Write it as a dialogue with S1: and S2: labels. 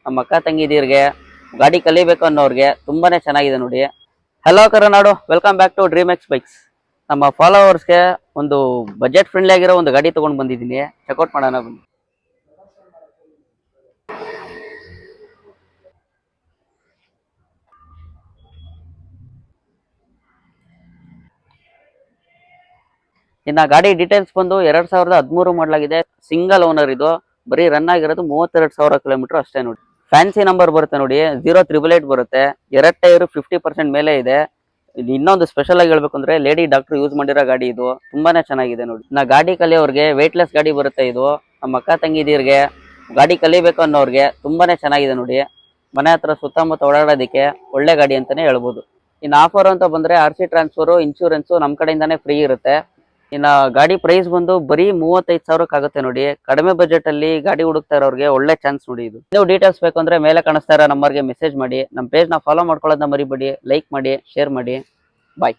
S1: ನಮ್ಮ ಅಕ್ಕ ತಂಗಿದೀರ್ಗೆ ಗಾಡಿ ಕಲಿಬೇಕು ಅನ್ನೋರ್ಗೆ ತುಂಬಾನೇ ಚೆನ್ನಾಗಿದೆ ನೋಡಿ. Hello Karunadu, welcome back to dream X bikes. ನಮ್ಮ ಫಾಲೋವರ್ಸ್ಗೆ ಒಂದು ಬಜೆಟ್ ಫ್ರೆಂಡ್ಲಿ ಆಗಿರೋ ಒಂದು ಗಾಡಿ ತಗೊಂಡು ಬಂದಿದ್ದೀನಿ, ಚೆಕ್ಔಟ್ ಮಾಡೋಣ ಬನ್ನಿ. ಇನ್ನ ಗಾಡಿ ಡೀಟೇಲ್ಸ್ ಬಂದು 2013 ಮಾಡಲಾಗಿದೆ, ಸಿಂಗಲ್ ಓನರ್. ಇದು ಬರೀ ರನ್ ಆಗಿರೋದು 32,000 ಕಿಲೋಮೀಟರ್ ಅಷ್ಟೇ ನೋಡಿ. ಫ್ಯಾನ್ಸಿ ನಂಬರ್ ಬರುತ್ತೆ ನೋಡಿ, 088 ಬರುತ್ತೆ. 2 ಟೈರ್ 50% ಮೇಲೆ ಇದೆ. ಇದು ಇನ್ನೊಂದು ಸ್ಪೆಷಲ್ ಆಗಿ ಹೇಳ್ಬೇಕು ಅಂದ್ರೆ ಲೇಡಿ ಡಾಕ್ಟರ್ ಯೂಸ್ ಮಾಡಿರೋ ಗಾಡಿ. ಇದು ತುಂಬಾನೇ ಚೆನ್ನಾಗಿದೆ ನೋಡಿ. ನಾ ಗಾಡಿ ಕಲಿಯೋರ್ಗೆ ವೇಟ್ಲೆಸ್ ಗಾಡಿ ಬರುತ್ತೆ ಇದು. ನಮ್ಮ ಅಕ್ಕ ತಂಗಿದೀರ್ಗೆ ಗಾಡಿ ಕಲಿಬೇಕು ಅನ್ನೋರ್ಗೆ ತುಂಬಾನೇ ಚೆನ್ನಾಗಿದೆ ನೋಡಿ. ಮನೆ ಹತ್ರ ಸುತ್ತಮುತ್ತ ಓಡಾಡೋದಕ್ಕೆ ಒಳ್ಳೆ ಗಾಡಿ ಅಂತಾನೆ ಹೇಳ್ಬೋದು. ಇನ್ನು ಆಫರ್ ಅಂತ ಬಂದ್ರೆ RC ಟ್ರಾನ್ಸ್ಫರ್, ಇನ್ಶೂರೆನ್ಸ್ ನಮ್ಮ ಕಡೆಯಿಂದಾನೇ ಫ್ರೀ ಇರುತ್ತೆ. ಇನ್ನ ಗಾಡಿ ಪ್ರೈಸ್ ಬಂದು ಬರೀ 35,000 ಆಗುತ್ತೆ ನೋಡಿ. ಕಡಿಮೆ ಬಜೆಟ್ ಅಲ್ಲಿ ಗಾಡಿ ಹುಡುಕ್ತಾ ಇರೋರಿಗೆ ಒಳ್ಳೆ ಚಾನ್ಸ್ ನೋಡಿ ಇದು. ನೀವು ಡೀಟೇಲ್ಸ್ ಬೇಕಂದ್ರೆ ಮೇಲೆ ಕಾಣಿಸ್ತಾ ಇರೋ ನಂಬರ್ಗೆ ಮೆಸೇಜ್ ಮಾಡಿ. ನಮ್ಮ ಪೇಜ್ ನ ಫಾಲೋ ಮಾಡ್ಕೊಳ್ಳೋದನ್ನ ಮರಿಬೇಡಿ. ಲೈಕ್ ಮಾಡಿ, ಶೇರ್ ಮಾಡಿ. ಬಾಯ್.